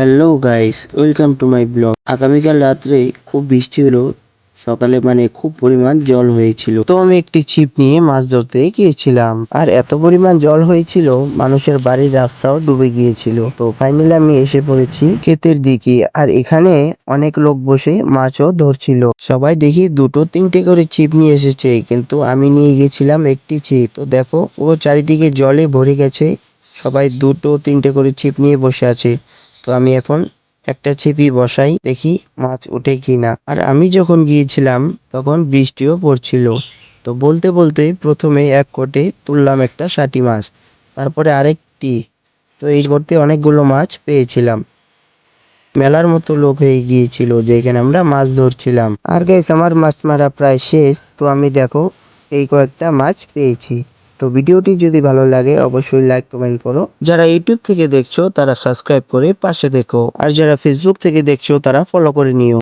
Hello guys, welcome to my blog. আগামীকাল রাত্রে খুব বৃষ্টি হলো, সকালে খুব পরিমাণ জল হয়েছিল। তো আমি একটি ছিপ নিয়ে মাছ ধরতে গিয়েছিলাম, আর এত পরিমাণ জল হয়েছিল মানুষের বাড়ির রাস্তাও ডুবে গিয়েছিল। তো ফাইনালি আমি এসে পড়েছি ক্ষেতের দিকে, আর এখানে অনেক লোক বসে মাছও ধরছিল। সবাই দেখি দুটো তিনটে করে ছিপ নিয়ে এসেছে, কিন্তু আমি নিয়ে গেছিলাম একটি ছিপ। তো দেখো পুরো চারিদিকে জলে ভরে গেছে, সবাই দুটো তিনটে করে ছিপ নিয়ে বসে আছে। তো আমি এখন একটা ছিপই বসাই, দেখি মাছ ওঠে কিনা। আর আমি যখন গিয়েছিলাম তখন বৃষ্টিও পড়ছিল। তো বলতে বলতে প্রথমে এক কোটে তুললাম একটা ষাটি মাছ, তারপরে আরেকটি। তো এই করতে অনেকগুলো মাছ পেয়েছিলাম। মেলার মতো লোক হয়ে গিয়েছিল যেখানে আমরা মাছ ধরছিলাম। আর গাইস, আমার মাছ মারা প্রায় শেষ। তো আমি দেখো এই কয়েকটা মাছ পেয়েছি। তো ভিডিওটি যদি ভালো লাগে অবশ্যই লাইক কমেন্ট করো। যারা ইউটিউব থেকে দেখছো তারা সাবস্ক্রাইব করে পাশে দেখো, আর যারা ফেসবুক থেকে দেখছো তারা ফলো করে নিও।